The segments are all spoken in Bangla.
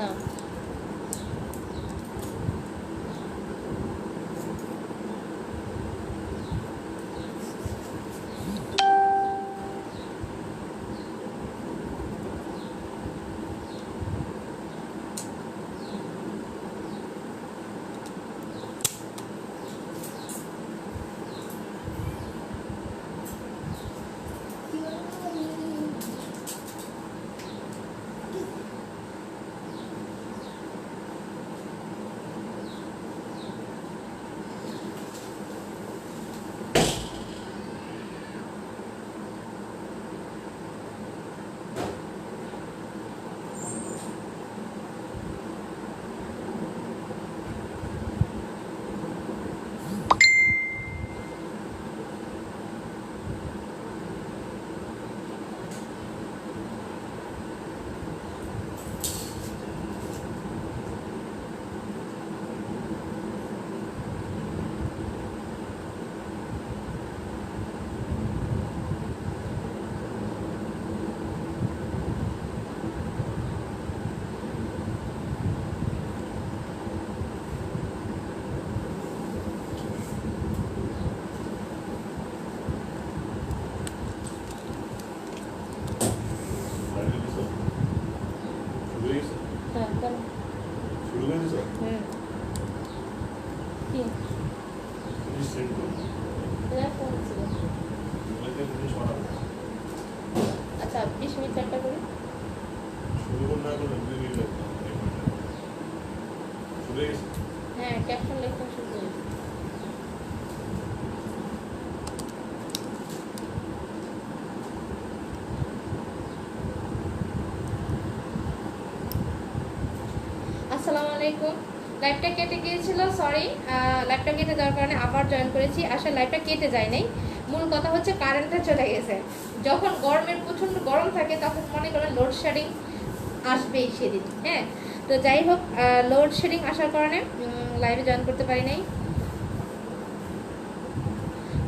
না। হ্যাঁ কেন? শুরু করে দিছো? কি? তুমি সেন্ড করো। ফোন ছিল। তোমাকে তুমি সরাবো। আচ্ছা 20 মিনিট একটা করি। শুরু করে না করলে 2 মিনিট লাগবে। শুরু হয়ে গেছে? হ্যাঁ ক্যাপশন লেখা শুরু করে দিই। আসসালামু আলাইকুম। লাইভটা কেটে গিয়েছিল, সরি। লাইভটা কেটে যাওয়ার কারণে আবার জয়েন করেছি। আসলে লাইভটা কেটে যায় নাই, মূল কথা হচ্ছে কারেন্টটা চলে গেছে। যখন গরমের প্রচণ্ড গরম থাকে তখন মনে করেন লোডশেডিং আসবেই সেদিন। হ্যাঁ, তো যাই হোক, লোডশেডিং আসার কারণে লাইভে জয়েন করতে পারি নাই।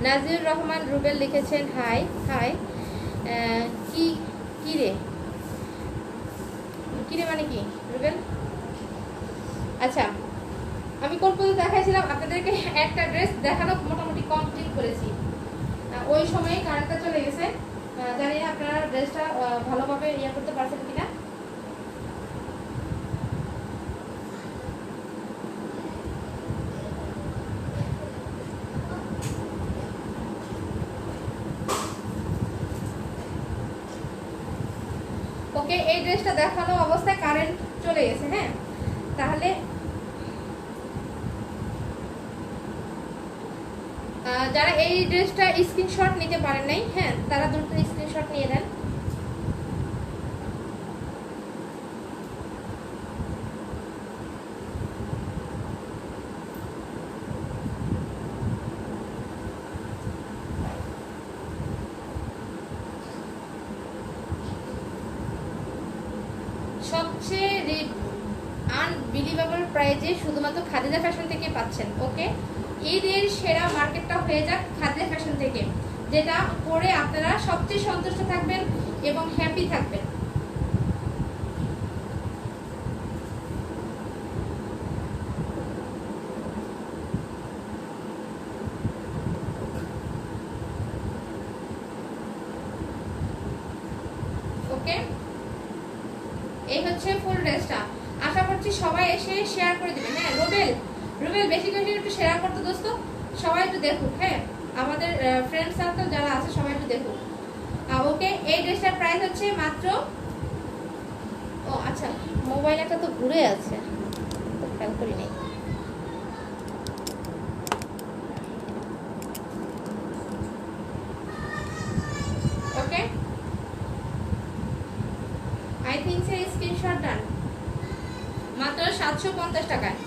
নাজিউর রহমান রুবেল লিখেছেন হাই হাই। কি কি রে কি রে মানে কি রুবেল? আচ্ছা, আমি কোন পর্যন্ত দেখাইছিলাম আপনাদেরকে? একটা ড্রেস দেখানো মোটামুটি কমপ্লিট করেছি। ওই সময়ে কারেন্টটা চলে গেছে। জানি না আপনারা ড্রেসটা ভালোভাবে ইয়ে করতে পারছেন কিনা। ওকে, এই ড্রেসটা দেখানো অবস্থায় কারেন্ট চলে গেছে। হ্যাঁ, তাহলে যারা এই ড্রেসটা স্ক্রিনশট নিতে পারেন নাই, হ্যাঁ তারা দ্রুত স্ক্রিনশট নিয়ে নেন। সবচেয়ে আনবিলিভেবল প্রাইজে শুধুমাত্র খাদিজা ফ্যাশন থেকে পাচ্ছেন। ওকে, ঈদের সেরা মার্কেটটা হয়ে যাক খাদিজা ফ্যাশন থেকে, যেটা পরে আপনারা সবচেয়ে সন্তুষ্ট থাকবেন এবং হ্যাপি থাকবেন। ওকে, এই হচ্ছে ফুল ড্রেসটা। আশা করছি সবাই এসে শেয়ার করে দিবেন। হ্যাঁ রুবেল, রুবেল বেশি বেশি একটু শেয়ার করতে দোস্ত, সবাই একটু দেখুক। হ্যাঁ, আমাদের ফ্রেন্ড সার্কেল যারা আছে সবাই একটু দেখুক। ওকে, এই ড্রেসটার প্রাইস হচ্ছে মাত্র, ও আচ্ছা মোবাইল একটা তো ঘুরে আছে, তো খেয়াল করি নাই। ওকে, আই থিংক সে স্ক্রিনশট ডান। মাত্র 750 টাকায়,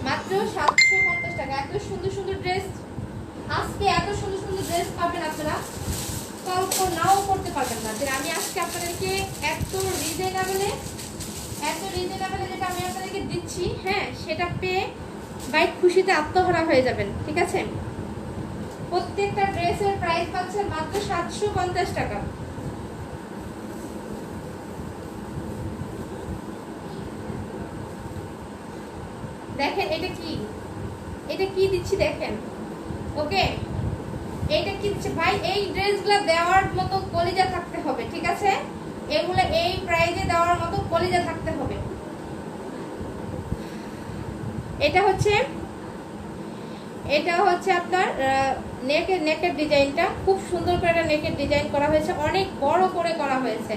মাত্র 750 টাকা। এত সুন্দর সুন্দর ড্রেস, আজকে এত সুন্দর সুন্দর ড্রেস পাবেন আপনারা, কল্পনাও করতে পারবেন না যে আমি আজকে আপনাদেরকে এত রিজনেবলে যেটা আমি আপনাদেরকে দিচ্ছি, হ্যাঁ সেটা পেয়ে বাইক খুশিতে আত্মহারা হয়ে যাবেন। ঠিক আছে, প্রত্যেকটা ড্রেসের প্রাইস পাচ্ছেন মাত্র 750 টাকা। দেখেন এটা কি দিচ্ছি দেখেন। ওকে, এইটা কি দিচ্ছে ভাই, এই ড্রেসগুলো দেওয়ার মতো কলিজা থাকতে হবে, ঠিক আছে? এগুলো এই প্রাইজে দেওয়ার মতো কলিজা থাকতে হবে। এটা হচ্ছে আপনার নেকের ডিজাইনটা খুব সুন্দর করে একটা নেকের ডিজাইন করা হয়েছে, অনেক বড় করে করা হয়েছে।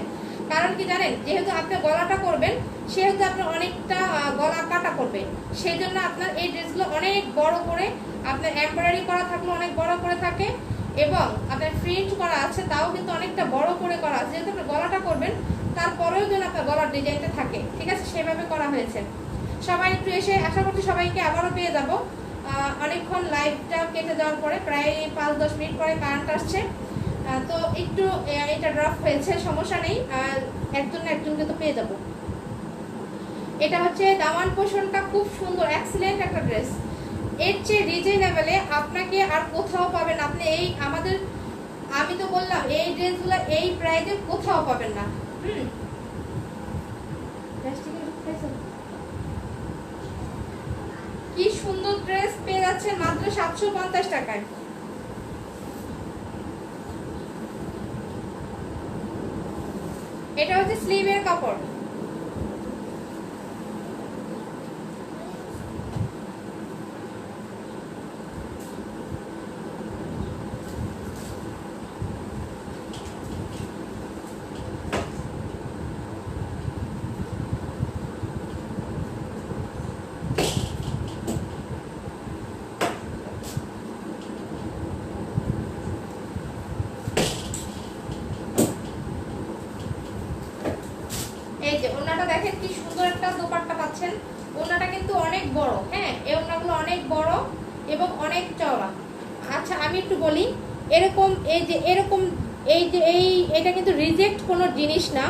কারণ কি জানেন, যেহেতু আপনি গলাটা করবেন সেহেতু আপনার অনেকটা গলা কাটা করবে, সেই জন্য আপনার এই ড্রেসগুলো অনেক বড় করে আপনার এমব্রয়ডারি করা থাকলে অনেক বড় করে থাকে, এবং আপনার প্রিন্ট করা আছে তাও কিন্তু অনেকটা বড় করে করা আছে। যেহেতু আপনি গলাটা করবেন তারপরেও যেন আপনার গলার ডিজাইনটা থাকে, ঠিক আছে? সেভাবে করা হয়েছে। সবাই একটু এসে, আশা করছি সবাইকে আবারও পেয়ে যাবো। অনেকক্ষণ লাইভটা কেটে যাওয়ার পরে, প্রায় 5-10 মিনিট পরে কারেন্ট আসছে, তো একটু এটা ড্রপ হয়েছে, সমস্যা নেই, একজন না একজনকে তো পেয়ে যাব। এটা হচ্ছে দামান পোষণটা খুব সুন্দর, এক্সিলেন্ট একটা ড্রেস। এর চেয়ে রিজনেবলে আপনাকে আর কোথাও পাবেন আপনি, এই আমাদের, আমি তো বললাম এই ড্রেসগুলো এই প্রাইসে কোথাও পাবেন না। কি সুন্দর ড্রেস পেয়ে যাচ্ছেন মাত্র 750 টাকায়। এটা হচ্ছে স্লিভের কাপড়। এই যে ওড়নাটা দেখেন কি সুন্দর একটা দোপাট্টা পাচ্ছেন, ওড়নাটা কিন্তু অনেক বড়, হ্যাঁ এই ওড়নাগুলো অনেক বড় এবং অনেক চওড়া। আচ্ছা আমি একটু বলি, এরকম এটা কিন্তু রিজেক্ট কোনো জিনিস না।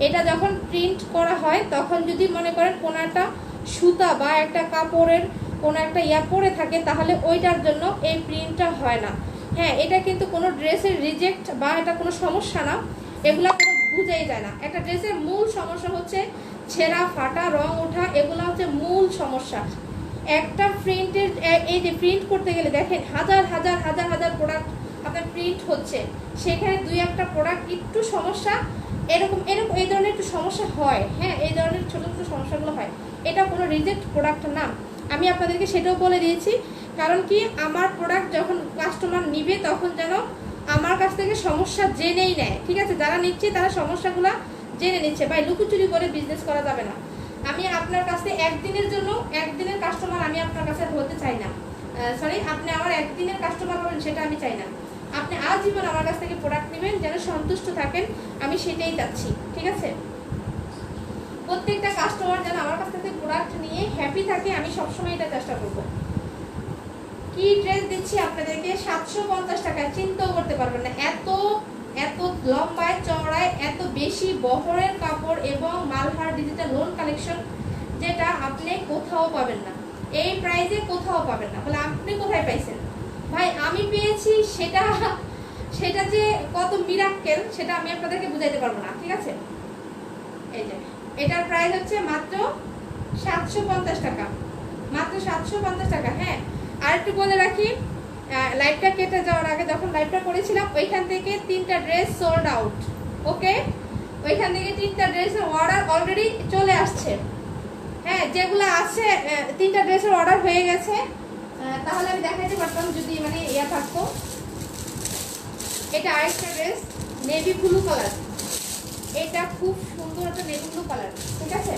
এটা যখন প্রিন্ট করা হয় তখন যদি মনে করেন কোনো একটা সুতা বা একটা কাপড়ের কোনো একটা পরে থাকে তাহলে ওইটার জন্য এই প্রিন্টটা হয় না। হ্যাঁ, এটা কিন্তু কোনো ড্রেসের রিজেক্ট বা এটা কোনো সমস্যা না, এগুলা কোনো বুঝাই যায় না। একটা ড্রেসের মূল সমস্যা হচ্ছে ছেঁড়া ফাটা, রং ওঠা, এগুলো হচ্ছে মূল সমস্যা। একটা প্রিন্টের, এই যে প্রিন্ট করতে গেলে দেখেন হাজার হাজার হাজার হাজার প্রোডাক্ট আপনার প্রিন্ট হচ্ছে, সেখানে 2-1টা প্রোডাক্ট একটু সমস্যা, এরকম এই ধরনের একটু সমস্যা হয়। হ্যাঁ, এই ধরনের ছোটো ছোটো সমস্যাগুলো হয়, এটা কোনো রিজেক্ট প্রোডাক্ট না। আমি আপনাদেরকে সেটাও বলে দিয়েছি, কারণ কি আমার প্রোডাক্ট যখন কাস্টমার নিবে তখন যেন আমার কাছ থেকে সমস্যা জেনেই নেয়, ঠিক আছে? যারা নিচ্ছে তারা সমস্যাগুলো জেনে নিচ্ছে, ভাই লুকোচুরি করে বিজনেস করা যাবে না। আমি আপনার কাছে একদিনের কাস্টমার আমি আপনার কাছে হতে চাই না, সরি, আপনি আমার একদিনের কাস্টমার হবেন সেটা আমি চাই না। আপনি আজীবন আমার কাছ থেকে প্রোডাক্ট নেবেন, যেন সন্তুষ্ট থাকেন, আমি সেটাই চাচ্ছি, ঠিক আছে? প্রত্যেকটা কাস্টমার যেন আমার কাছ থেকে প্রোডাক্ট নিয়ে হ্যাপি থাকে, আমি সবসময় এটা চেষ্টা করব। কি ড্রেস দিচ্ছি আপনাদেরকে 750 টাকায়, চিন্তাও করতে পারবেন না। এত লম্বায় চওড়ায় এত বেশি বহরের কাপড় এবং মালহার ডিজিটাল লোন কালেকশন, যেটা আপনি কোথাও পাবেন না, এই প্রাইসে কোথাও পাবেন না। বলে আপনি কোথায় পাইছেন? ভাই আমি পেয়েছি, সেটা যে কত মিরাক্কেল সেটা আমি আপনাদেরকে বুঝাইতে পারবো না, ঠিক আছে? এই যে এটার প্রাইস হচ্ছে মাত্র 750 টাকা, মাত্র 750 টাকা। হ্যাঁ, আর একটু বলে রাখি, লাইভটা কেটে যাওয়ার আগে যখন লাইভটা করেছিলাম ওইখান থেকে 3টা ড্রেস সোল্ড আউট। ওকে, ওইখান থেকে 3টা ড্রেসের অর্ডার অলরেডি চলে আসছে। হ্যাঁ, যেগুলো আছে 3টা ড্রেসের অর্ডার হয়ে গেছে, তাহলে আমি দেখাইতে পারতাম যদি মানে থাকতো। এটা আরেকটা ড্রেস নেভি ব্লু কালার, এটা খুব সুন্দর একটা নেভি ব্লু কালার, ঠিক আছে?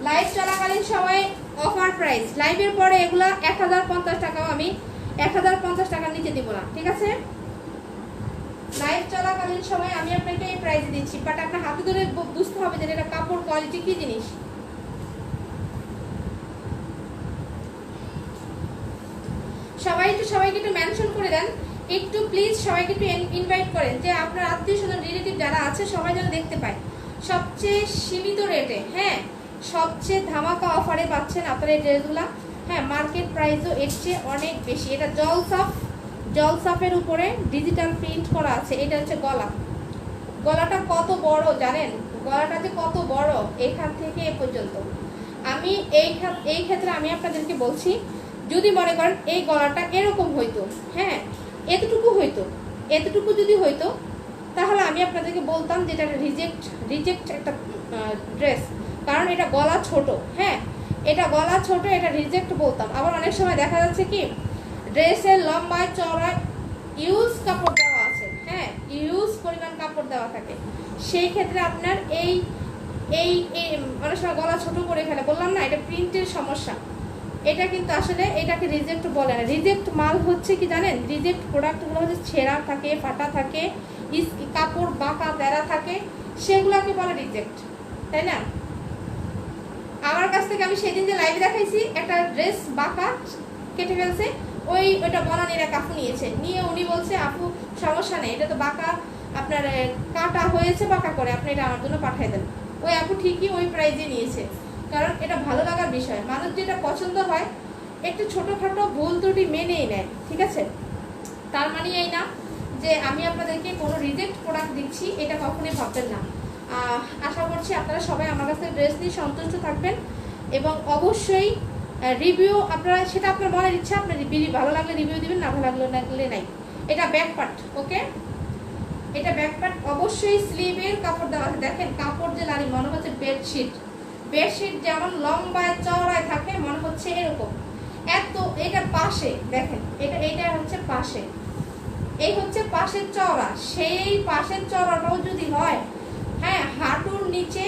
লাইভ চলাকালীন সময় অফার প্রাইস, লাইভের পরে এগুলা 1050 টাকাও আমি 1050 টাকার নিচে দিব না, ঠিক আছে? লাইভ চলাকালীন সময় আমি আপনাকে এই প্রাইসে দিচ্ছি, বাট আপনার হাতে ধরে বুঝতে হবে যে এটা কাপড় কোয়ালিটি কি জিনিস। সবাইকে একটু মেনশন করে দেন, একটু প্লিজ সবাইকে একটু ইনভাইট করেন, যে আপনার আত্মীয় স্বজন রিলেটিভ যারা আছে সবাই যেন দেখতে পায়। সবচেয়ে সীমিত রেটে, হ্যাঁ সবচেয়ে ধামাকা অফারে পাচ্ছেন আপনারা এই ড্রেসগুলা। হ্যাঁ, মার্কেট প্রাইসও এর চেয়ে অনেক বেশি। এটা জলসাফের উপরে ডিজিটাল প্রিন্ট করা আছে। এটা হচ্ছে গলাটা কত বড় জানেন? গলাটা যে কত বড়, এখান থেকে এ পর্যন্ত আমি এই ক্ষেত্রে আমি আপনাদেরকে বলছি, যদি মনে করেন এই গলাটা এরকম হইতো, হ্যাঁ এতটুকু যদি হইতো, তাহলে আমি আপনাদেরকে বলতাম যে এটা রিজেক্ট একটা ড্রেস, কারণ এটা গলা ছোট। হ্যাঁ, এটা গলা ছোট, এটা রিজেক্ট বলতাম। আবার অনেক সময় দেখা যাচ্ছে কি ড্রেসের লম্বায় চওড়ায় ইউজ কাপড় দেওয়া আছে, হ্যাঁ ইউজ পরিমাণ কাপড় দেওয়া থাকে, সেই ক্ষেত্রে আপনার এই এই অনেক সময় গলা ছোট করে ফেলে। বললাম না, এটা প্রিন্টের সমস্যা। এটা কিন্তু আসলে এটাকে রিজেক্ট বলে না। রিজেক্ট মাল হচ্ছে কি জানেন, রিজেক্ট প্রোডাক্টগুলো হচ্ছে ছেঁড়া থাকে, ফাটা থাকে, কাপড় বাঁকা তেরা থাকে, সেগুলোকে বলে রিজেক্ট, তাই না? আমার কাছ থেকে আমি সেদিন যে লাইভে দেখাইছি, একটা ড্রেস বাঁকা কেটে ফেলছে, ওইটা বনানীরা কাকু নিয়ে উনি বলছে আপু সমস্যা নেই, এটা তো বাঁকা আপনার কাটা হয়েছে বাঁকা করে, আপনি এটা আমার জন্য পাঠিয়ে দেন। ওই আপু ঠিকই ওই প্রাইজে নিয়েছে, কারণ এটা ভালো লাগার বিষয়। মানুষ যেটা পছন্দ হয় একটু ছোটোখাটো ভুল ত্রুটি মেনেই নেয়, ঠিক আছে? তার মানে এই না যে আমি আপনাদেরকে কোনো রিজেক্ট প্রোডাক্ট দিচ্ছি, এটা কখনোই ভাববেন না। আশা করছি আপনারা সবাই আমার কাছে ড্রেস নিয়ে সন্তুষ্ট থাকবেন, এবং অবশ্যই রিভিউ আপনারা, সেটা আপনার মনের ইচ্ছা, আপনার ভালো লাগলে রিভিউ দিবেন, না ভালো লাগলে নাই। এটা ব্যাক পার্ট, ওকে? এটা ব্যাক পার্ট। অবশ্যই স্লিভের কাপড় দেওয়া আছে। দেখেন কাপড় যে লারি, মনে হচ্ছে বেডশিট যেমন লম্বায় চওড়ায় থাকে, মনে হচ্ছে এরকম। এত এটা পাশে দেখেন, এটা হচ্ছে পাশে, এই হচ্ছে পাশের চওড়া। সেই পাশের চওড়াটাও যদি হয়, হ্যাঁ হাঁটুর নিচে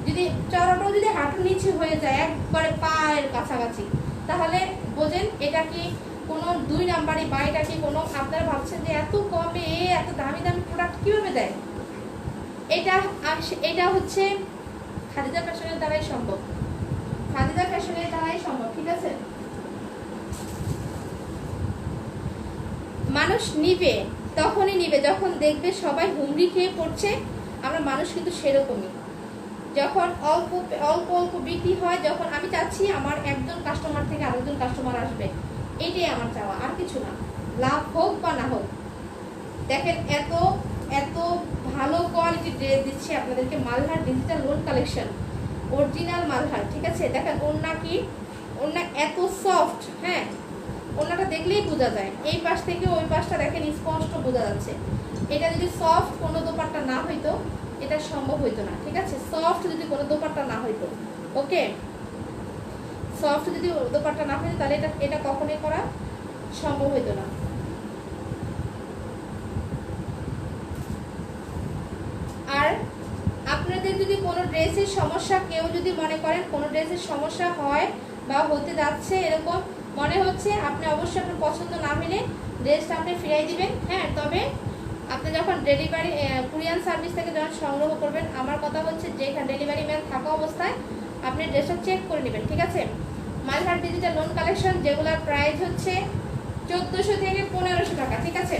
যদি চওড়াটাও যদি হাঁটুর নিচে হয়ে যায় একবারে পায়ের কাছাকাছি, তাহলে বোঝেন এটা কি কোনো 2 নাম্বারই, বা এটা কি কোনো, আপনারা ভাবছেন যে এত কমে এত দামি প্রোডাক্ট কিভাবে দেয়। এটা হচ্ছে খাদিজা ফ্যাশনের দ্বারাই সম্ভব, ঠিক আছে? মানুষ নিবে তখনই নিবে যখন দেখবে সবাই হুমড়ি খেয়ে পড়ছে। আমরা মানুষ কিন্তু সেরকমই, যখন অল্প অল্প বিক্রি হয়, যখন আমি চাচ্ছি আমার একজন কাস্টমার থেকে আরেকজন কাস্টমার আসবে, এটাই আমার চাওয়া, আর কিছু না। লাভ হোক বা না হোক, দেখেন এত এত ভালো কোয়ালিটি ড্রেস দিচ্ছি আপনাদেরকে। Malhar digital loan collection, original Malhar, ঠিক আছে? দেখেন ওড়না কি, ওড়না এত সফট, হ্যাঁ ওড়নাটা দেখলেই বোঝা যায়, এই পাশ থেকে ওই পাশটা দেখেন স্পষ্ট বোঝা যাচ্ছে। এটা যদি সফট কোনো দোপাট্টা না হইতো, এটা সম্ভব হইতো না, ঠিক আছে? সফট যদি কোনো দোপাট্টা না হইতো, ওকে, সফট যদি দোপাট্টা না হইতো, তাহলে এটা কখনোই করা সম্ভব হইতো না। আর আপনাদের যদি কোনো ড্রেসের সমস্যা, কেউ যদি মনে করেন কোনো ড্রেসের সমস্যা হয় বা হতে যাচ্ছে, এরকম মনে হচ্ছে, আপনি অবশ্যই আপনার পছন্দ না হলে ড্রেসটা আপনি ফিরাই দিবেন। হ্যাঁ, তবে আপনি যখন ডেলিভারি কুরিয়ার সার্ভিস থেকে যখন সংগ্রহ করবেন, আমার কথা হচ্ছে যে এখানে ডেলিভারি ম্যান থাকা অবস্থায় আপনি ড্রেসটা চেক করে নেবেন, ঠিক আছে? মালহার ডিজিটাল লোন কালেকশন, যেগুলোর প্রাইস হচ্ছে 1400 থেকে 1500 টাকা, ঠিক আছে?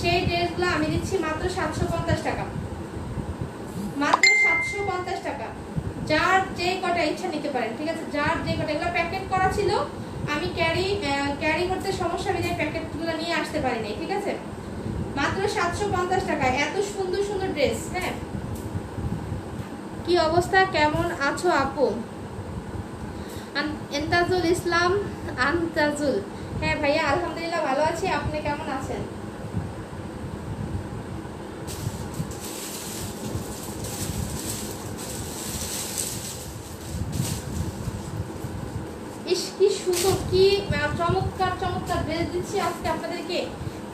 সেই ড্রেসগুলো আমি দিচ্ছি মাত্র 750 টাকা, মাত্র 750 টাকা। যার যে কটা ইচ্ছা নিতে পারেন, ঠিক আছে? যার যে কটা, এগুলো প্যাকেট করা ছিল, আমি ক্যারি করতে সমস্যা বিধায় প্যাকেটগুলো নিয়ে আসতে পারি নাই, ঠিক আছে? মাত্র 750 টাকা, এত সুন্দর সুন্দর ড্রেস। হ্যাঁ, কি অবস্থা, কেমন আছো আপু? এন্তাজুল ইসলাম আন্তাজুল, হ্যাঁ ভাইয়া আলহামদুলিল্লাহ ভালো আছি, আপনি কেমন আছেন? ইস কি সুন্দর, কি চমৎকার ড্রেস দিচ্ছি আজকে আপনাদেরকে,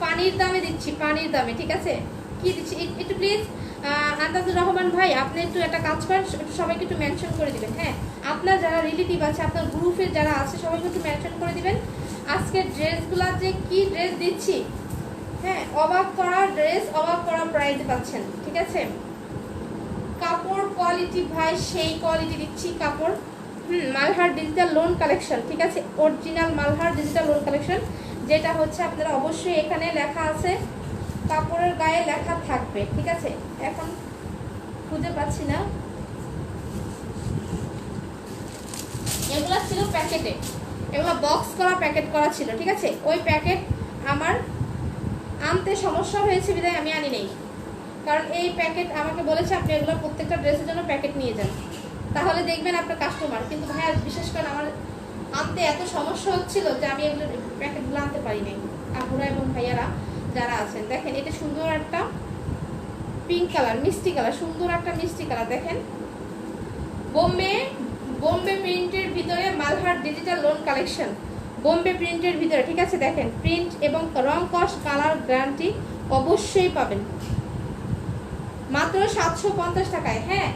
পানির দামে দিচ্ছি, পানির দামে, ঠিক আছে? কি দিচ্ছি একটু প্লিজ আন্তাজুর রহমান ভাই, আপনি একটু একটা কাজ করেন, সবাইকে একটু মেনশন করে দিবেন। হ্যাঁ, আপনার যারা রিলেটিভ আছে, আপনার গ্রুপের যারা আছে, সবাইকে একটু মেনশন করে দিবেন আজকের ড্রেসগুলা যে কি ড্রেস দিচ্ছি। হ্যাঁ, অবাক করা ড্রেস, অবাক করা প্রাইসে পাচ্ছেন, ঠিক আছে? কাপড় কোয়ালিটি ভাই সেই কোয়ালিটি দিচ্ছি কাপড়। মালহার ডিজিটাল লোন কালেকশন, ঠিক আছে? Original Malhar digital loan collection, যেটা হচ্ছে আপনারা অবশ্যই এখানে লেখা আছে, কাপড়ের গায়ে লেখা থাকবে, ঠিক আছে? এখন খুঁজে পাচ্ছি না, এগুলা ছিল প্যাকেটে, এগুলা বক্স করা প্যাকেট করা ছিল, ঠিক আছে? ওই প্যাকেট আমার আনতে সমস্যা হয়েছে বিধায় আমি আনি নেই, কারণ এই প্যাকেট আমাকে বলেছে আপনি এগুলো প্রত্যেকটা ড্রেসের জন্য প্যাকেট নিয়ে যান। তাহলে দেখবেন আপনার কাস্টমার। কিন্তু ভাইয়া বিশেষ করে আমার আনতে এত সমস্যা হচ্ছিল যে আমি এগুলো প্যাকেটগুলো আনতে পারিনি। আপুরা এবং ভাইয়ারা যারা আছেন দেখেন, এটা সুন্দর একটা পিঙ্ক কালার, মিষ্টি কালার, সুন্দর একটা মিষ্টি কালার। দেখেন বোম্বে প্রিন্টের ভিতরে Malhar digital loan collection, Bombay প্রিন্টের ভিতরে, ঠিক আছে। দেখেন প্রিন্ট এবং রং কস কালার গ্যারান্টি অবশ্যই পাবেন মাত্র 750 টাকায়। হ্যাঁ,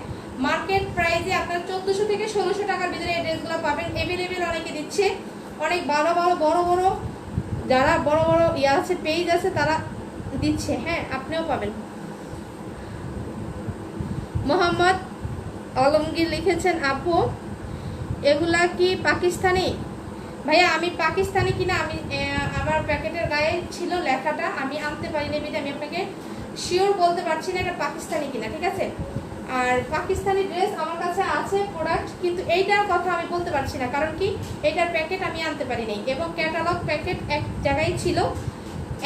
মার্কেট প্রাইসে আপনার 1400 থেকে 1600 টাকার ভিতরে এই ড্রেসগুলো পাবেন। এভেলেবেল অনেকে দিচ্ছে, অনেক বড় বড় যারা বড় বড় ইয়ে আছে, পেজ আছে, তারা দিচ্ছে। হ্যাঁ, আপনিও পাবেন। মোহাম্মদ আলমগীর লিখেছেন, আপু এগুলা কি পাকিস্তানি? ভাইয়া আমি পাকিস্তানি কিনা আমি আমার প্যাকেটের গায়ে ছিল লেখাটা, আমি আনতে পারিনি, আমি আপনাকে শিওর বলতে পারছি না এটা পাকিস্তানি কিনা, ঠিক আছে। আর পাকিস্তানি ড্রেস আমার কাছে আছে প্রোডাক্ট, কিন্তু এইটার কথা আমি বলতে পারছি না, কারণ কি এইটার প্যাকেট আমি আনতে পারিনি এবং ক্যাটালগ প্যাকেট এক জায়গায় ছিল।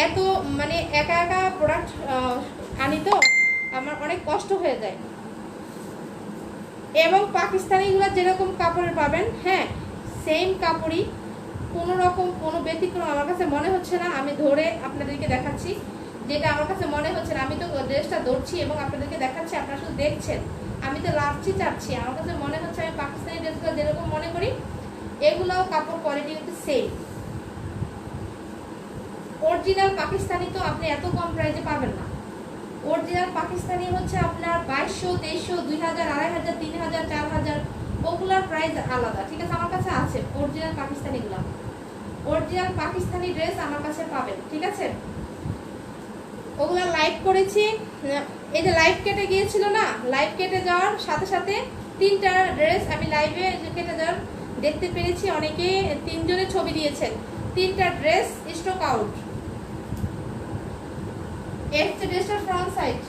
এত মানে একা একা প্রোডাক্ট আনি তো আমার অনেক কষ্ট হয়ে যায়। এবং পাকিস্তানিগুলো যেরকম কাপড়ের পাবেন, হ্যাঁ সেম কাপড়ই, কোনো রকম কোনো ব্যতিক্রম আমার কাছে মনে হচ্ছে না। আমি ধরে আপনাদেরকে দেখাচ্ছি যেটা আমার কাছে মনে হচ্ছে না। আমি তো ড্রেসটা ধরছি এবং আপনাদেরকে দেখাচ্ছি, আপনারা শুধু দেখছেন, আমি তো লাভছি চাচ্ছি। আমার কাছে মনে হচ্ছে আমি পাকিস্তানি ড্রেসগুলো যেরকম মনে করি এগুলাও কাপড় কোয়ালিটি কিন্তু সেম। অরিজিনাল পাকিস্তানি তো আপনি এত কম প্রাইসে পাবেন না। অরিজিনাল পাকিস্তানি হচ্ছে আপনার 2200, 2300, 2000, 2500, 3000, 4000, ওগুলার প্রাইস আলাদা, ঠিক আছে। আমার কাছে আছে অরিজিনাল পাকিস্তানিগুলো, অরিজিনাল পাকিস্তানি ড্রেস আমার কাছে পাবেন, ঠিক আছে। ওগুলা লাইভ করেছি, এই যে লাইভ কেটে গিয়েছিল না, লাইভ কেটে যাওয়ার সাথে সাথে 3টা ড্রেস আমি লাইভে কেটে যাওয়ার দেখতে পেরেছি। অনেকে 3 জনের ছবি দিয়েছেন, 3টা ড্রেস স্টক আউট। এই হচ্ছে ড্রেসটার ফ্রন্ট সাইড।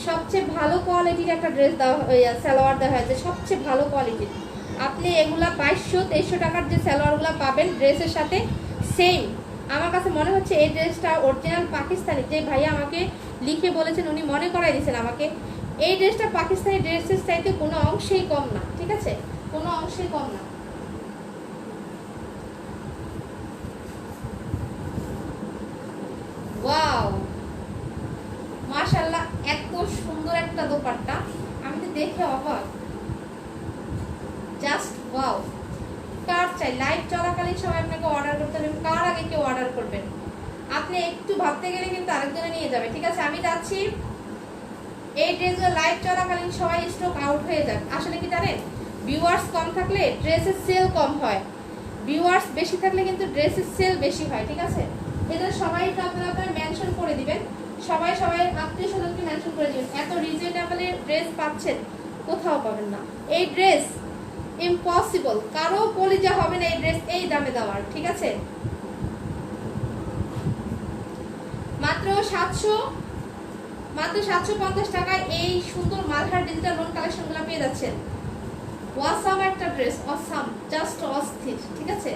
সবচেয়ে ভালো কোয়ালিটির একটা ড্রেস দেওয়া, সালোয়ার দেওয়া হয়েছে, সবচেয়ে ভালো কোয়ালিটির। আপনি এগুলা 2200, 2300 টাকার যে সালোয়ারগুলো পাবেন ড্রেসের সাথে সেম। আমার কাছে মনে হচ্ছে এই ড্রেসটা অরিজিনাল পাকিস্তানি। যে ভাইয়া আমাকে লিখে বলেছেন, উনি মনে করাই দিয়েছেন আমাকে, এই ড্রেসটা পাকিস্তানি ড্রেসের চাইতে কোনো অংশেই কম না, ঠিক আছে, কোনো অংশেই কম না। ওয়াও, মাশাআল্লাহ, এত সুন্দর একটা দোপাট্টা, আমি তো দেখে অবাক, জাস্ট ওয়াও। কার চাই লাইভ চলাকালীন সবাই আপনাকে অর্ডার করতে হবে, কার আগে কেউ অর্ডার করবেন, আপনি একটু ভাবতে গেলে কিন্তু আরেকজনে নিয়ে যাবে, ঠিক আছে। আমি যাচ্ছি, এই ড্রেসগুলো লাইভ চলাকালীন সবাই স্টক আউট হয়ে যাক। আসলে কি জানেন, ভিউয়ার্স কম থাকলে ড্রেসের সেল কম হয়, ভিউয়ার্স বেশি থাকলে কিন্তু ড্রেসের সেল বেশি হয়, ঠিক আছে। এদের সবাই আপনারা মেনশন করে দিবেন, সবাই আত্মীয় স্বজনকে মেনশন করে দিবেন। এত রিজনেবলে ড্রেস পাচ্ছেন, কোথাও পাবেন না। এই ড্রেস ইম্পসিবল, কারো কলিজা হবে না এই ড্রেস এই দামে দেওয়ার, ঠিক আছে। মাত্র 750 টাকায় এই সুন্দর মালহার ডিজিটাল লোন কালেকশনগুলো পেয়ে যাচ্ছেন। ওয়াসাম একটা ড্রেস, অসাম, জাস্ট অস্থির, ঠিক আছে।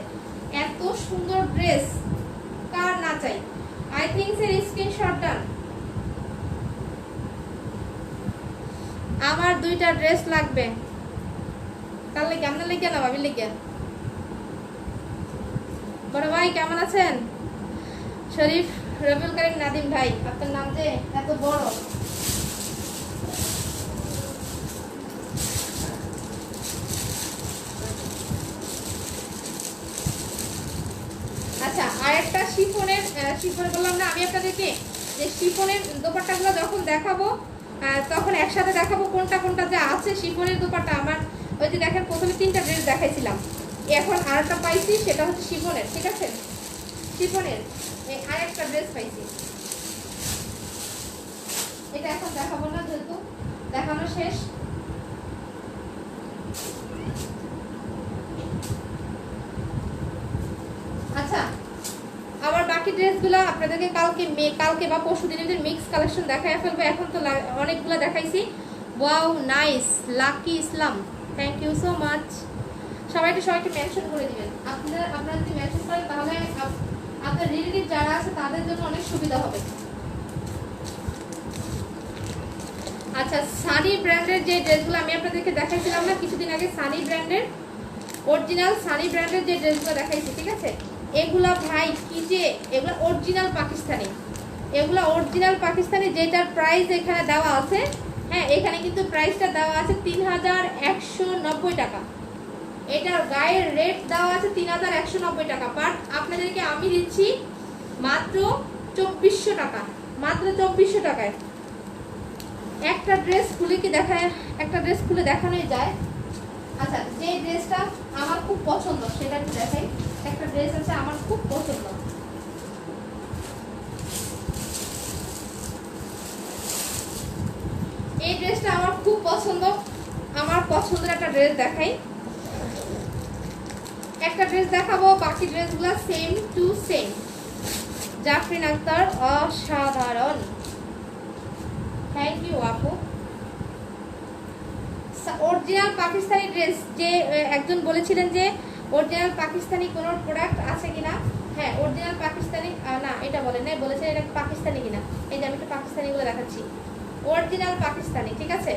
এত সুন্দর ড্রেস কার না চাই। আই থিংক এর স্ক্রিনশট ডান। আমার 2টা ড্রেস লাগবে, কার লেগে? আপনার লেগে না ভাবির লেগে? বড় ভাই কেমন আছেন? শরীফ রবিউল করিম নাদিম ভাই, আপনার নাম যে এত বড়। আচ্ছা, আরেকটা শিফনের বললাম না আমি আপনাদেরকে, যে শিফনের দোপাট্টাগুলো যখন দেখাবো তখন একসাথে দেখাবো কোনটা কোনটা যে আছে শিফনের দোপাট্টা। আমার ওই যে দেখেন প্রথমে 3টা ড্রেস দেখাইছিলাম, এখন আরেকটা পাইছি, সেটা হচ্ছে শিফনের, ঠিক আছে। শিফনের আরেকটা ড্রেস পাইছি, এটা এখন দেখাবো না যেহেতু দেখানো শেষ। আচ্ছা, আবার বাকি ড্রেসগুলো আপনাদেরকে কালকে বা পরশুদিনের মিক্স কালেকশন দেখাই ফেলবো। এখন তো অনেকগুলো দেখাইছি। Wow, nice, Lucky Islam, thank you so much. সবাইকে মেনশন করে দিবেন। আপনারা যদি মেনশন করেন তাহলে আপনার রিলেটিভ যারা আছে তাদের জন্য অনেক সুবিধা হবে। আচ্ছা, সানি ব্র্যান্ডের যে ড্রেসগুলো আমি আপনাদেরকে দেখাইছিলাম না কিছুদিন আগে, সানি ব্র্যান্ডের অরিজিনাল সানি ব্র্যান্ডের যে ড্রেসগুলো দেখাইছি, ঠিক আছে, এগুলা ভাই কি যে, এগুলো অরিজিনাল পাকিস্তানি, এগুলো অরিজিনাল পাকিস্তানি, যেটার প্রাইস এখানে দেওয়া আছে। হ্যাঁ, এখানে কিন্তু প্রাইসটা দেওয়া আছে 3190 টাকা। এটার গায়ের রেট দেওয়া আছে 3190 টাকা, বাট আপনাদেরকে আমি দিচ্ছি মাত্র 2400 টাকা, মাত্র 2400 টাকায়। একটা ড্রেস খুলে কি দেখায়, একটা ড্রেস খুলে দেখানোই যায়। আচ্ছা, যে ড্রেসটা আমার খুব পছন্দ সেটা একটু দেখাই। একটা ড্রেস আছে আমার খুব পছন্দ, এই ড্রেসটা আমার খুব পছন্দ, আমার পছন্দের একটা ড্রেস দেখাই। একটা ড্রেস দেখাবো, বাকি ড্রেসগুলো same to same. Jafrin Akter অসাধারণ, থ্যাংক ইউ আপু। অরিজিনাল পাকিস্তানি ড্রেস, যে একজন বলেছিলেন যে অরিজিনাল পাকিস্তানি কোনো প্রোডাক্ট আছে কিনা। হ্যাঁ, অরিজিনাল পাকিস্তানি না, এটা বলেন না, বলেছে এটা পাকিস্তানি কিনা। এই যে আমি একটু পাকিস্তানিগুলো দেখাচ্ছি, অরিজিনাল পাকিস্তানি, ঠিক আছে।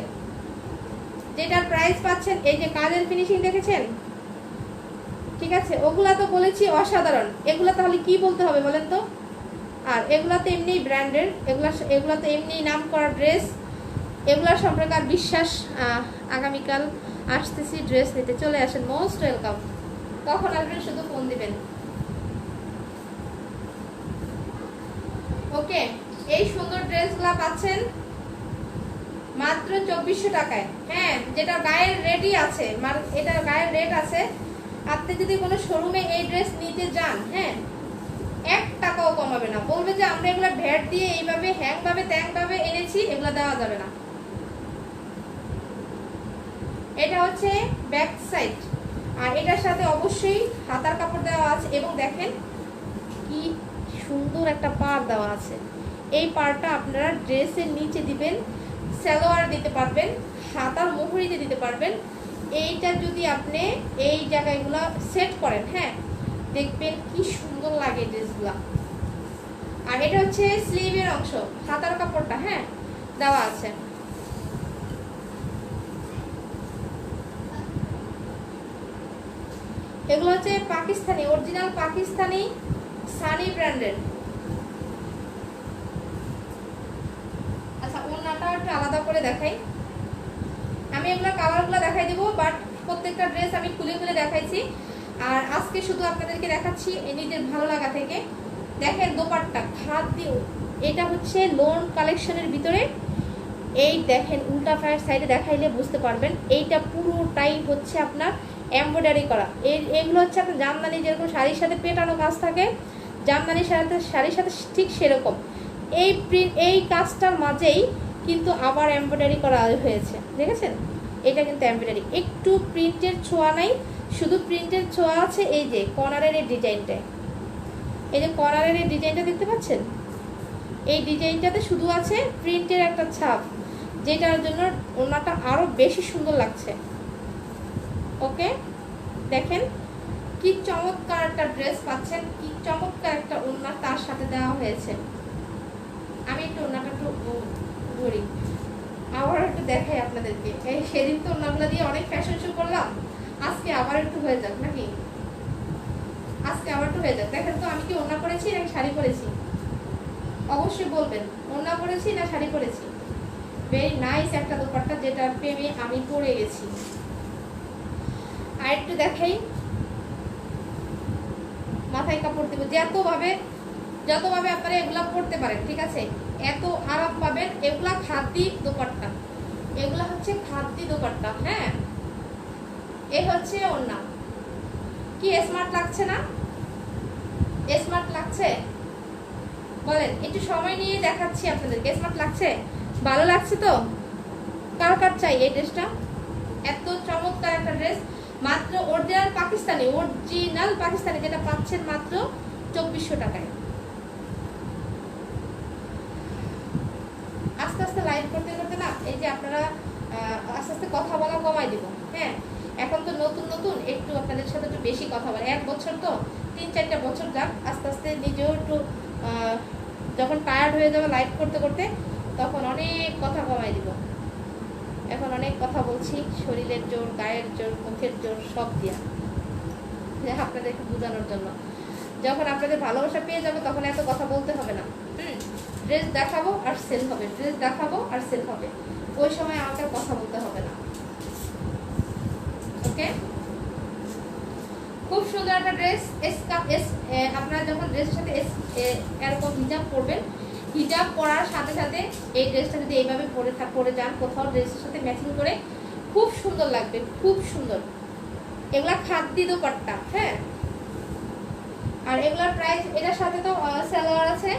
যেটার প্রাইস পাচ্ছেন, এই যে কাজের ফিনিশিং দেখেছেন, ঠিক আছে, ওগুলা তো বলেছি অসাধারণ। এগুলা তাহলে কি বলতে হবে বলেন তো। আর এগুলা তো এমনি ব্র্যান্ডের, এগুলা তো এমনি নাম করা ড্রেস, এগুলা সম্পর্কে আর বিশ্বাস। আগামীকাল আসতেছি ড্রেস নিতে, চলে আসেন, মোস্ট ওয়েলকাম। কখন আসবেন শুধু ফোন দিবেন। ওকে, এই সুন্দর ড্রেসগুলা পাচ্ছেন মাত্র 2400 টাকায়। হ্যাঁ, যেটা গায়ের রেটই আছে, এটার গায়ের রেট আছে। আপনি যদি কোনো শোরুমে এই ড্রেস নিতে যান, হ্যাঁ, 1 টাকাও কমাবে না, বলবে যে আমরা এগুলা ভ্যাট দিয়ে এইভাবে হ্যাং ভাবে ত্যাং ভাবে এনেছি, এগুলা দেওয়া যাবে না। এটা হচ্ছে ব্যাক সাইড, আর এটার সাথে অবশ্যই হাতার কাপড় দেওয়া আছে, এবং দেখেন কি সুন্দর একটা পাড় দেওয়া আছে। এই পাড়টা আপনারা ড্রেসের নিচে দিবেন, সালোয়ার দিতে পারবেন, হাতার মুহুরিতে দিতে পারবেন। এইটা যদি আপনি এই জায়গাগুলো সেট করেন, হ্যাঁ, দেখবেন কি সুন্দর লাগে ড্রেসগুলা। আর এটা হচ্ছে স্লিভের অংশ, হাতার কাপড়টা হ্যাঁ দেওয়া আছে। এগুলো হচ্ছে পাকিস্তানি, অরিজিনাল পাকিস্তানি সানি ব্র্যান্ডের। আচ্ছা, ওড়নাটা একটু আলাদা করে দেখাই। আমি এগুলো কালারগুলো দেখাই দিব, বাট প্রত্যেকটা ড্রেস আমি খুলে খুলে দেখাইছি। আর আজকে শুধু আপনাদেরকে দেখাচ্ছি নিজের ভালো লাগা থেকে। দেখেন দোপাট্টা খাদ্য, এটা হচ্ছে লোন কালেকশনের ভিতরে। এই দেখেন উল্টা পায়ের সাইডে দেখাইলে বুঝতে পারবেন, এইটা পুরোটাই হচ্ছে আপনার এমব্রয়ডারি করা। এগুলো হচ্ছে আপনার জামদানি, যেরকম শাড়ির সাথে পেটানো কাজ থাকে, জামদানির শাড়ির সাথে ঠিক সেরকম এই কাজটার মাঝেই কিন্তু আবার এমব্রয়ডারি করা হয়েছে, দেখেছেন। এটা কিন্তু এমব্রয়ডারি, একটু প্রিন্টের ছোঁয়া নাই, শুধু প্রিন্টের ছোঁয়া আছে। এই যে কর্নারের এই ডিজাইনটায়, এই যে কর্নারের এই ডিজাইনটা দেখতে পাচ্ছেন, এই ডিজাইনটাতে শুধু আছে প্রিন্টের একটা ছাপ, যেটার জন্য ওড়নাটা আরো বেশি সুন্দর লাগছে। ওকে, দেখেন কি চমৎকার একটা ড্রেস পাচ্ছেন, কি চমৎকার একটা ওড়না তার সাথে দেওয়া হয়েছে। আমি একটু ওড়নাটা একটু ধরি, আবার একটু দেখাই আপনাদেরকে। এই সেদিন তো ওড়নাগুলো দিয়ে অনেক ফ্যাশন শো করলাম, আজকে আবার একটু হয়ে যাক নাকি, আজকে আবার একটু হয়ে যাক। দেখেন তো আমি কি ওড়না পরেছি নাকি শাড়ি পরেছি, অবশ্যই বলবেন ওড়না পরেছি না শাড়ি পরেছি। ভেরি নাইস একটা দোপাট্টা, যেটার প্রেমে আমি পরে গেছি। আর একটু দেখাই, মাথায় কাপড় দেবো যতভাবে আপনারা এগুলা পড়তে পারেন, ঠিক আছে, এত আরাম পাবেন। এগুলা খাদ্যি দোপাট্টা, এগুলা হচ্ছে খাদ্যি দোপাট্টা। হ্যাঁ, এ হচ্ছে ওড়না। কি স্মার্ট লাগছে না? স্মার্ট লাগছে বলেন, একটু সময় নিয়ে দেখাচ্ছি আপনাদেরকে। স্মার্ট লাগছে, ভালো লাগছে তো? কার কার চাই এই ড্রেসটা? এত চমৎকার একটা ড্রেস, মাত্র অরিজিনাল পাকিস্তানি, যেটা পাচ্ছেন মাত্র 2400 টাকায়। আস্তে আস্তে লাইভ করতে করতে না, এই যে আপনারা আস্তে আস্তে কথা বলা কমাই দিব। হ্যাঁ, এখন তো নতুন একটু আপনাদের সাথে একটু বেশি কথা বলে, 1 বছর তো, 3-4টা বছর যাক, আস্তে আস্তে নিজেও একটু যখন টায়ার্ড হয়ে যাবে লাইভ করতে করতে, তখন অনেক কথা কমাই দিব। এখন অনেক কথা বলছি, শরীরের জোর, গায়ের জোর, মুখের জোর সব দিয়া, আপনাদেরকে বোঝানোর জন্য। যখন আপনাদের ভালোবাসা পেয়ে যাবে তখন এত কথা বলতে হবে না। ড্রেস দেখাবো আর সেল হবে, ড্রেস দেখাবো আর সেল হবে, ওই সময় আমাকে কথা বলতে হবে না। ওকে, খুব সুন্দর একটা ড্রেস। আপনারা যখন ড্রেসের সাথে এরকম হিজাব পরবেন, হিজাব পরার সাথে সাথে এই ড্রেসটা যদি এইভাবে পরে যান কোথাও, ড্রেসের সাথে ম্যাচিং করে খুব সুন্দর লাগবে, খুব সুন্দর। এগুলা খাদ্দি দোপাট্টা, হ্যাঁ। আর এগুলার প্রাইস, এটার সাথে তো সালোয়ার আছে।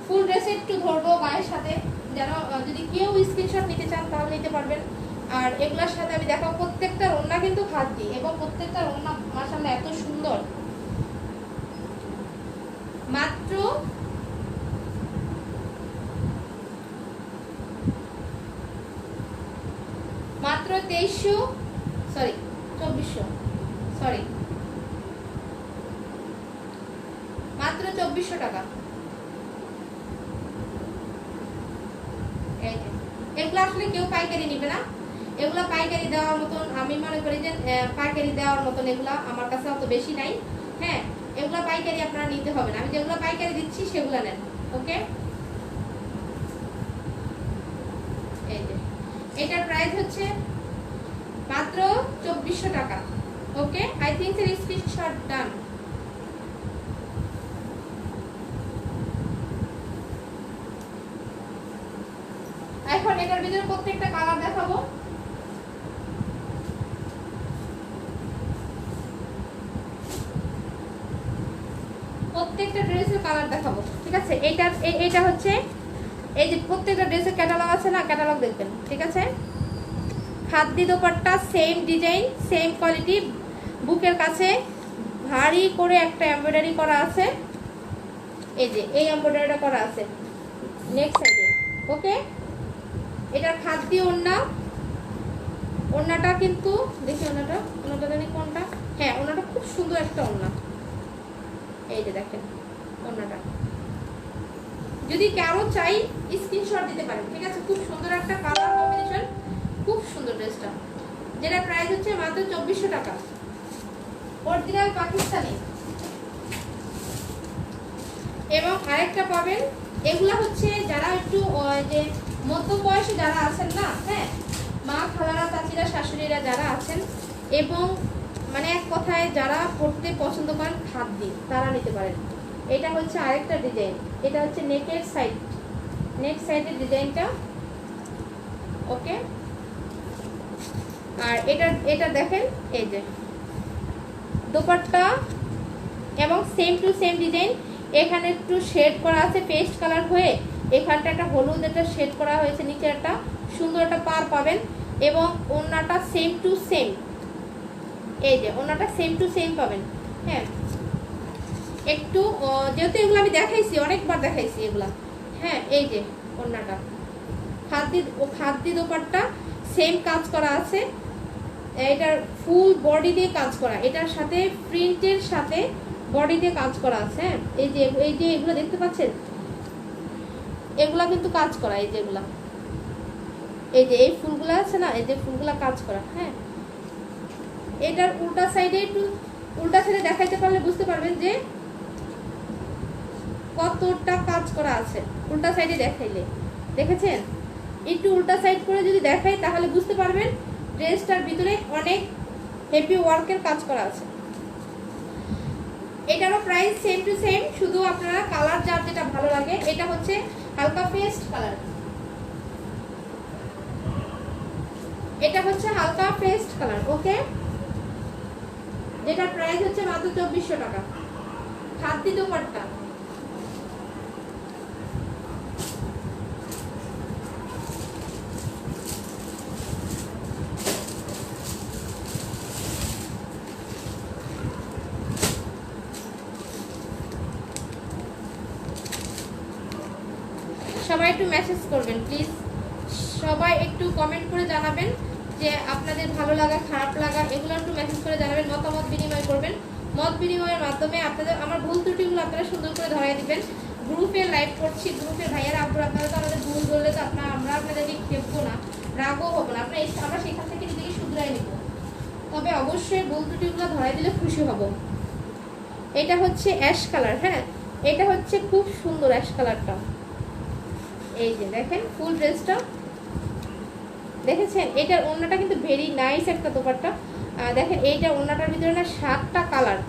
ফুল ড্রেসে একটু ধরবো গায়ের সাথে, যেন যদি কেউ স্ক্রিনশট নিতে চান তাহলে নিতে পারবেন। আর এগুলার সাথে আমি দেখাবো প্রত্যেকটা ওড়না কিন্তু খাদ্দি, এবং প্রত্যেকটা ওড়না মাশাআল্লাহ এত সুন্দর। মাত্র মাত্র 2400 মাত্র 2400 টাকা। এগুলো আসলে কেউ পাইকারি নিবে না, এগুলো পাইকারি দেওয়ার মতন আমি মনে করি যে পাইকারি দেওয়ার মতন এগুলা আমার কাছে অত বেশি নাই। হ্যাঁ, এগুলো পাইকারি আপনারা নিতে হবে না, আমি যেগুলো পাইকারি দিচ্ছি সেগুলো নেন। ওকে, এই যে এটার প্রাইস হচ্ছে মাত্র 2400 টাকা। ওকে, আই থিংক এর স্ক্রিনশট ডান। এখন এটার ভিতরে প্রত্যেকটা কালার দেখাবো। প্রত্যেকটা ড্রেসের কালার দেখাবো, ঠিক আছে। এইটা হচ্ছে, এই যে প্রত্যেকটা ড্রেসের ক্যাটালগ আছে না, ক্যাটালগ দেখবেন, ঠিক আছে। Khadi dupatta, same design, same quality, বুকের কাছে ভারী করে একটা এমব্রয়ডারি করা আছে। এই যে এই এমব্রয়ডারিটা করা আছে নেক সাইডে। ওকে, এটার খাদ্দি ওড়নাটা কিন্তু দেখি, ওড়নাটা জানি কোনটা, হ্যাঁ ওড়নাটা খুব সুন্দর একটা ওড়না। এই যে দেখেন ওড়নাটা, যদি কারো চাই স্ক্রিনশট দিতে পারেন, ঠিক আছে। খুব সুন্দর একটা কালার কম্বিনেশন, খুব সুন্দর ড্রেসটা, যেটা প্রাইস হচ্ছে মাত্র 2400 টাকা। অরিজিনাল পাকিস্তানি। এবং আরেকটা পাবেন, এগুলা হচ্ছে যারা একটু যে মধ্য বয়সে যারা আছেন না, হ্যাঁ, মা খালারা, চাচিরা, শাশুড়িরা যারা আছেন, এবং মানে এক কথায় যারা পড়তে পছন্দ করেন খাদ্দি, তারা নিতে পারেন। এটা হচ্ছে আরেকটা ডিজাইন, এটা হচ্ছে নেকের সাইড, নেক সাইডের ডিজাইনটা। ওকে, আর এটা দেখেন, এই যে দোপাট্টা এবং সেম টু সেম ডিজাইন। এখানে একটু শেড করা আছে পেস্ট কালার হয়ে, এখানটা একটা হলুদ একটা শেড করা হয়েছে, নিচে একটা সুন্দর একটা পার পাবেন, এবং ওড়নাটা সেম টু সেম। এই যে ওড়নাটা সেম টু সেম পাবেন। হ্যাঁ, একটু যেহেতু এগুলো আমি দেখাইছি, অনেকবার দেখাইছি এগুলা। হ্যাঁ, এই যে ওড়নাটা খাদ্দি দোপাট্টা, সেম কাজ করা আছে, এটার ফুল বডি দিয়ে কাজ করা, এটার সাথে প্রিন্টের সাথে বডি দিয়ে কাজ করা আছে। হ্যাঁ, এই যে এগুলো দেখতে পাচ্ছেন, এগুলা কিন্তু কাজ করা, এই যেগুলা, এই যে এই ফুলগুলা আছে না, এই যে ফুলগুলা কাজ করা। হ্যাঁ, এটার উল্টা সাইডে একটু উল্টা সাইডে দেখাইতে পারলে বুঝতে পারবেন যে কতটা কাজ করা আছে। উল্টা সাইডে দেখাইলে, দেখেছেন, একটু উল্টা সাইড করে যদি দেখাই তাহলে বুঝতে পারবেন ড্রেসটার ভিতরে অনেক হেভি ওয়ার্কের কাজ করা আছে। এটারও প্রাইস সেম টু সেম, শুধু আপনারা কালার যার যেটা ভালো লাগে। এটা হচ্ছে হালকা পেস্ট কালার, এটা হচ্ছে হালকা পেস্ট কালার। ওকে, যেটা প্রাইস হচ্ছে মাত্র 2400 টাকা। খাদ্দি দোপাট্টা, সবাই একটু মেসেজ করবেন প্লিজ, সবাই একটু কমেন্ট করে জানাবেন যে আপনাদের ভালো লাগা, খারাপ লাগা, এগুলো একটু মেসেজ করে জানাবেন, মতামত বিনিময় করবেন। মত বিনিময়ের মাধ্যমে আপনাদের আমার ভুল ত্রুটিগুলো আপনারা সুন্দর করে ধরাই দিবেন। গ্রুপে লাইভ করছি, গ্রুপের ভাইয়ারা আপনারা তো আমাদের ভুল বললে তো আমরা আপনাদেরকে খেপবো না। রাগও হবো না, আমরা সেখান থেকে নিজেকে শুধরাই নিব। তবে অবশ্যই ভুল ত্রুটিগুলো ধরাই দিলে খুশি হব। এটা হচ্ছে অ্যাশ কালার, হ্যাঁ এটা হচ্ছে খুব সুন্দর অ্যাশ কালারটা। এই যে দেখেন ফুল ড্রেসটা দেখেছেন, এটার ওড়নাটা কিন্তু ভেরি নাইস একটা দোপাট্টা। দেখেন এইটা ওড়নাটার ভিতরে না 7টা কালার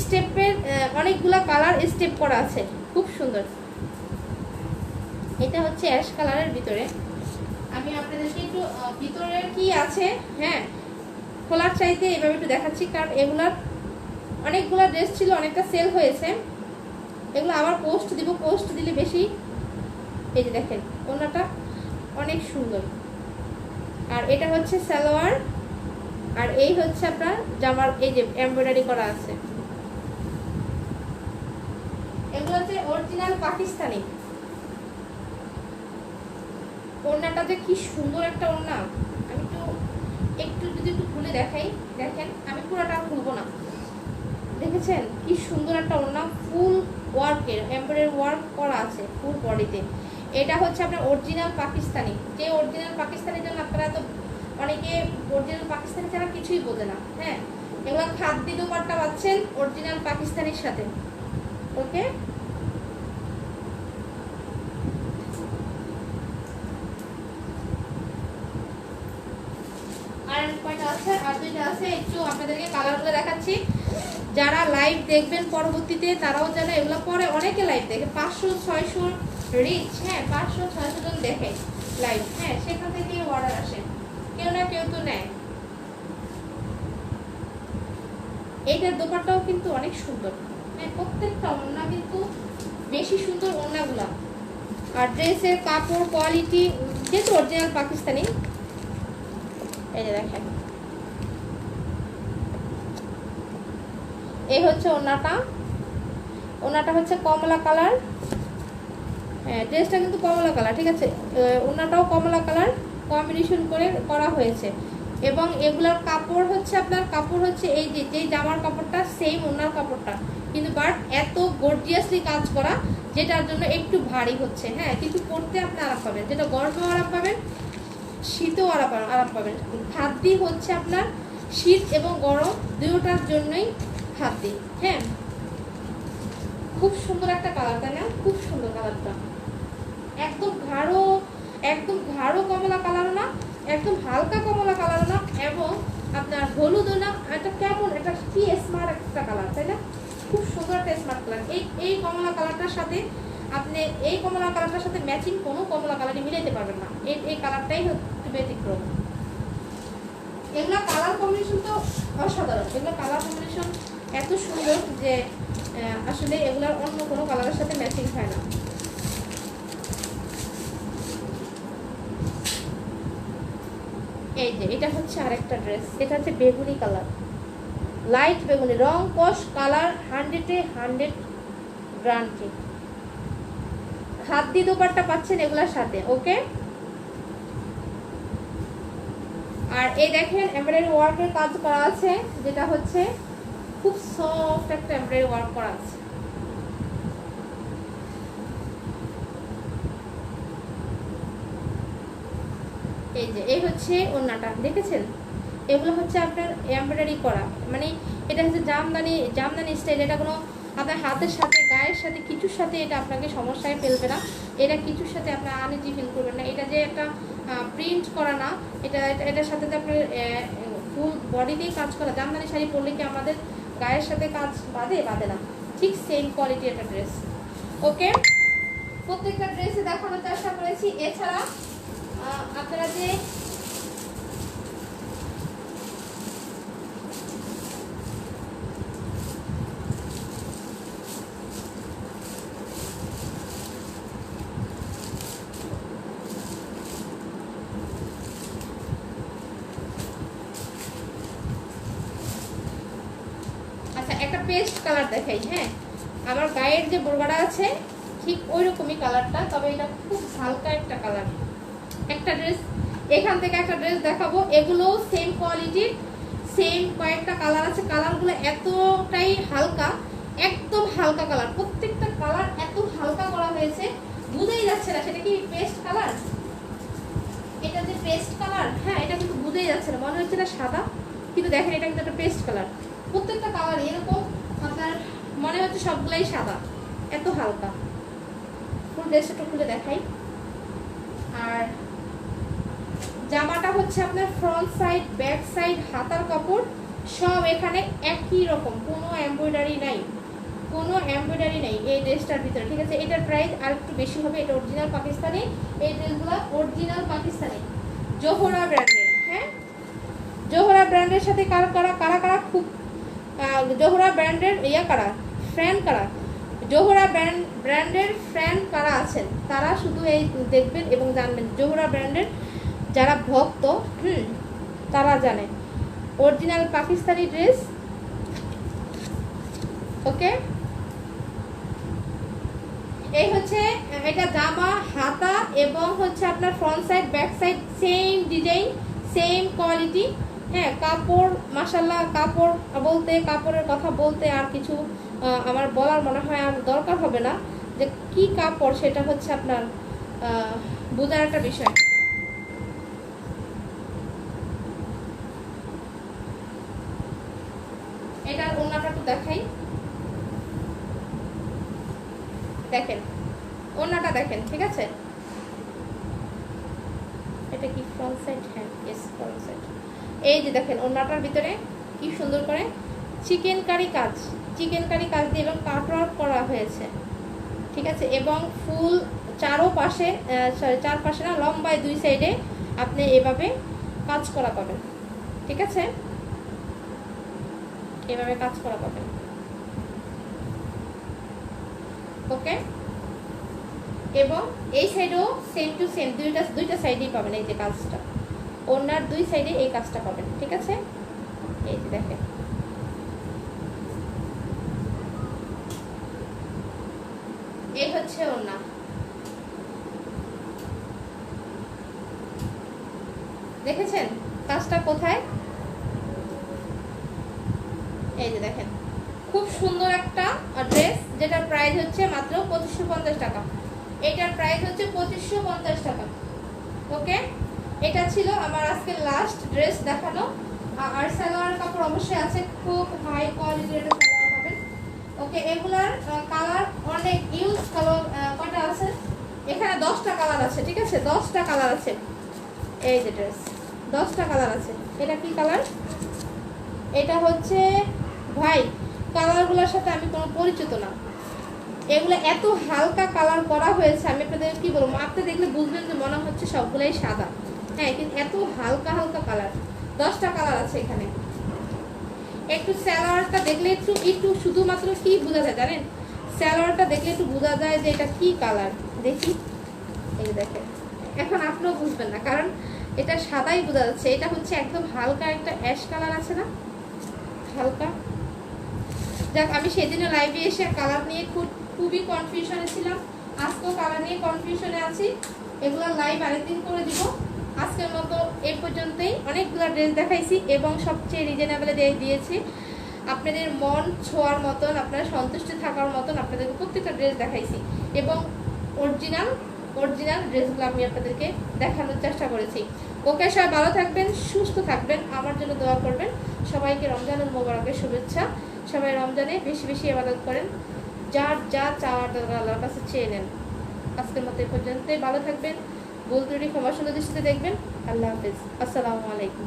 স্টেপের, অনেকগুলা কালার স্টেপ করা আছে, খুব সুন্দর। এটা হচ্ছে অ্যাশ কালারের ভিতরে। আমি আপনাদেরকে একটু ভিতরের কি আছে, হ্যাঁ খোলার চাইতে এভাবে একটু দেখাচ্ছি, কারণ এগুলার অনেকগুলো ড্রেস ছিল, অনেকটা সেল হয়েছে, এগুলো আবার পোস্ট দিব, পোস্ট দিলে বেশি। এই যে দেখেন ওড়নাটা অনেক সুন্দর। আর এটা হচ্ছে সালোয়ার, আর এই হচ্ছে আপনার জামার এই যে এমব্রয়ডারি করা আছে। এগুলো হচ্ছে অরিজিনাল পাকিস্তানি। ওড়নাটা যে কি সুন্দর একটা ওড়না, আমি একটু যদি একটু খুলে দেখাই, দেখেন আমি পুরোটা খুলবো না, দেখেছেন কি সুন্দর একটা ওড়না, ফুল ওয়ার্কের এমব্রয়ডারি ওয়ার্ক করা আছে ফুল বডিতে। এটা হচ্ছে আপনার অরিজিনাল পাকিস্তানি। যে অরিজিনাল পাকিস্তানির জন্য আপনারা তো অনেকে অরিজিনাল পাকিস্তানি ছাড়া কিছুই বোঝে না, হ্যাঁ এগুলো খাদ্যি দোপাট্টা পাচ্ছেন অরিজিনাল পাকিস্তানির সাথে। ওকে, আর কয়টা আছে, আর দুইটা আছে, একটু আপনাদেরকে কালারগুলো দেখাচ্ছি। যারা লাইভ দেখবেন পরবর্তীতে তারাও যেন এগুলো পরে, অনেকে লাইভ দেখে 500-600 রিচ, হ্যাঁ 500-600 জন দেখে লাইভ, হ্যাঁ সেখান থেকে অর্ডার আসে, কেউ না কেউ তো নেয়। এইটার দোপাট্টাও কিন্তু অনেক সুন্দর, হ্যাঁ প্রত্যেকটা ওড়না কিন্তু বেশি সুন্দর ওড়নাগুলা। আর ড্রেসের কাপড় কোয়ালিটি যেহেতু অরিজিনাল পাকিস্তানি। এই যে দেখেন এই হচ্ছে ওড়নাটা, ওড়নাটা হচ্ছে কমলা কালার, হ্যাঁ ড্রেসটা কিন্তু কমলা কালার, ঠিক আছে ওড়নাটাও কমলা কালার কম্বিনেশন করে করা হয়েছে। এবং এগুলার কাপড় হচ্ছে আপনার কাপড় হচ্ছে এই যে জামার কাপড়টা সেম ওড়নার কাপড়টা, কিন্তু বাট এত গর্জিয়াসলি কাজ করা, যেটার জন্য একটু ভারী হচ্ছে, হ্যাঁ কিন্তু পরতে আপনি আরাম পাবেন, যেটা গরমেও আরাম পাবেন শীতেও আরাম পাবেন। খাদ্যি হচ্ছে আপনার শীত এবং গরম দুটোটার জন্যই খাদ্যি, হ্যাঁ খুব সুন্দর একটা কালার, তাই না? খুব সুন্দর কালারটা, একদম গাঢ় কমলা কালার না, একদম হালকা কমলা কালার না, এবং আপনার হলুদও না, এটা কেমন এটা কি স্মার্ট একটা কালার, তাই না? খুব সুন্দর একটা স্মার্ট কালার। এই কমলা কালারটার সাথে আপনি এই কমলা কালারটার সাথে ম্যাচিং কোনো কমলা কালারই মিলাইতে পারবেন না, এই কালারটাই হচ্ছে ব্যতিক্রম। এগুলো কালার কম্বিনেশন তো অসাধারণ, এগুলো কালার কম্বিনেশন এত সুন্দর যে আসলে এগুলোর অন্য কোনো কালারের সাথে ম্যাচিং হয় না। এই যে এটা হচ্ছে আরেকটা ড্রেস, এটা হচ্ছে বেগুনি কালার, লাইট বেগুনি, রং কস কালার 100-100 গ্যারান্টি। খাদ্যি দোপাট্টা পাচ্ছেন এগুলোর সাথে, ওকে। আর এই দেখেন এমব্রয়ডারি ওয়ার্কের কাজ করা আছে, যেটা হচ্ছে খুব সফট একটা এমব্রয়ডারি ওয়ার্ক করা আছে। এই যে এই হচ্ছে ওড়নাটা, দেখেছেন এগুলো হচ্ছে আপনার এমব্রয়ডারি করা, মানে এটা হচ্ছে জামদানি স্টাইল। এটা কোনো আপনার হাতের সাথে গায়ের সাথে কিছুর সাথে এটা আপনাকে সমস্যায় ফেলবে না, এটা কিছুর সাথে আপনার আনইজি ফিল করবেন না। এটা যে একটা প্রিন্ট করা না, এটার সাথে যে আপনার ফুল বডিতেই কাজ করা। জামদানি শাড়ি পরলে কি আমাদের গায়ের সাথে কাজ বাঁধে না, ঠিক সেম কোয়ালিটি একটা ড্রেস। ওকে, প্রত্যেকটা ড্রেসে দেখানোর চেষ্টা করেছি। এছাড়া আপনারা যে একটা পেস্ট কালার দেখাই, হ্যাঁ আমার গায়ের যে বোরগাটা আছে ঠিক ওই রকমই কালারটা, তবে এটা খুব হালকা একটা কালার। একটা ড্রেস এখান থেকে একটা ড্রেস দেখাবো, এগুলো সেম কোয়ালিটির, সেম কয়েকটা কালার আছে, কালারগুলো এতটাই হালকা, একদম হালকা কালার, প্রত্যেকটা কালার এত হালকা করা হয়েছে বোঝাই যাচ্ছে না সেটা কি পেস্ট কালার। এটা যে পেস্ট না, মনে হচ্ছে না সাদা, কিন্তু দেখেন এটা কিন্তু একটা পেস্ট কালার। প্রত্যেকটা কালার এরকম আপনার মনে হচ্ছে সবগুলাই সাদা, এত হালকা। ফুল ড্রেসটা একটু খুলে দেখাই। আর জামাটা হচ্ছে আপনার ফ্রন্ট সাইড, ব্যাক সাইড, হাতার কাপড় সব এখানে একই রকম, কোনো এমব্রয়ডারি নাই, কোনো এমব্রয়ডারি নেই এই ড্রেসটার ভিতরে, ঠিক আছে। এটার প্রাইস আর একটু বেশি হবে, এটা অরিজিনাল পাকিস্তানি, এই ড্রেসগুলো অরিজিনাল পাকিস্তানি, জোহরা ব্র্যান্ডের। হ্যাঁ, জোহরা ব্র্যান্ডের সাথে কারা কারা কারা কারা খুব জোহরা ব্র্যান্ডের কারা ফ্যান, কারা জোহরা ব্র্যান্ডের ফ্যান কারা আছেন তারা শুধু এই দেখবেন এবং জানবেন। জোহরা ব্র্যান্ডের যারা ভক্ত তারা জানে অরিজিনাল পাকিস্তানি ড্রেস। ওকে, এই হচ্ছে এটা জামা, হাতা এবং হচ্ছে আপনার front side, back side same design, same quality. হ্যাঁ, কাপড় মাশাআল্লাহ, কাপড় বলতে, কাপড়ের কথা বলতে আর কিছু আমার বলার মনে হয় আর দরকার হবে না, যে কি কাপড় সেটা হচ্ছে আপনার বোঝার একটা বিষয়। এটার ওড়নাটা একটু দেখাই, দেখেন ওড়নাটা দেখেন, ঠিক আছে। এটা কি ফ্রন্ট সাইড? হ্যাঁ, ইয়েস ফ্রন্ট সাইড। এই যে দেখেন ওড়নাটার ভিতরে কি সুন্দর করে চিকেন কারি কাজ, চিকেন কারি কাজ দিয়ে এবং কাটওয়ার্ক করা হয়েছে, ঠিক আছে। এবং ফুল চারপাশে, চারপাশে না, লম্বায় দুই সাইডে আপনি এভাবে কাজ করা পাবেন, ঠিক আছে, এভাবে কাজ করা পাবেন। ওকে, এবং এই সাইডেও সেম টু সেম দুইটা সাইডেই পাবেন এই যে কাজটা, ওনার দুই সাইডে এই কাজটা পাবেন, ঠিক আছে। এই যে দেখেন, এই হচ্ছে ওনা। দেখেছেন কাজটা কোথায়? এই যে দেখেন, খুব সুন্দর একটা ড্রেস, যেটার প্রাইস হচ্ছে মাত্র 2550 টাকা। এটার প্রাইস হচ্ছে 2550 টাকা। ওকে, এটা ছিল আমার আজকে লাস্ট ড্রেস দেখানো। আর সালোয়ার কাপড় অবশ্যই আছে, খুব হাই কোয়ালিটির একটা সালোয়ার পাবেন। ওকে, এগুলার কালার অনেক ইউজ কালার, কয়টা আছে এখানে? 10টা কালার আছে, ঠিক আছে, 10টা কালার আছে। এই যে ড্রেস 10টা কালার আছে। এটা কি কালার? এটা হচ্ছে ভাই, কালারগুলোর সাথে আমি কোনো পরিচিত না, এগুলো এত হালকা কালার করা হয়েছে, আমি আপনাদের কি বলবো, আপনি দেখলে বুঝবেন যে মনে হচ্ছে সবগুলাই সাদা। হ্যাঁ, কিন্তু এত হালকা হালকা কালার, 10টা কালার আছে এখানে। একটু স্যালোয়ারটা দেখলে একটু একটু শুধুমাত্র কি বোঝা যায় জানেন? স্যালোয়ারটা দেখলে একটু বোঝা যায় যে এটা কি কালার। দেখি, এই দেখেন, এখন আপনিও বুঝবেন না কারণ এটা সাদাই বোঝা যাচ্ছে। এটা হচ্ছে একদম হালকা একটা অ্যাশ কালার আছে না, হালকা। যাক, আমি সেদিনও লাইভে এসে কালার নিয়ে খুবই কনফিউশনে ছিলাম, আজকেও কালার নিয়ে কনফিউশনে আছি। এগুলো লাইভ আরেকদিন করে দিব। আজকের মতো এই পর্যন্তই। অনেকগুলো ড্রেস দেখাইছি এবং সবচেয়ে রিজনেবলে দিয়েছি, আপনাদের মন ছোঁয়ার মতন, আপনারা সন্তুষ্ট থাকার মতন আপনাদেরকে প্রত্যেকটা ড্রেস দেখাইছি এবং অরিজিনাল ড্রেসগুলো আমি আপনাদেরকে দেখানোর চেষ্টা করেছি। ওকে, সবাই ভালো থাকবেন, সুস্থ থাকবেন, আমার জন্য দোয়া করবেন। সবাইকে রমজানুল মোবারকের শুভেচ্ছা। সবাই রমজানে বেশি বেশি ইবাদত করেন, যার যা চাওয়ার দরকার আল্লাহর কাছে চেয়ে নেন। আজকের মতো এই পর্যন্তই। ভালো থাকবেন, ভুল ত্রুটি ক্ষমা সুন্দর দৃষ্টিতে দেখবেন। আল্লাহ হাফেজ, আসসালামু আলাইকুম।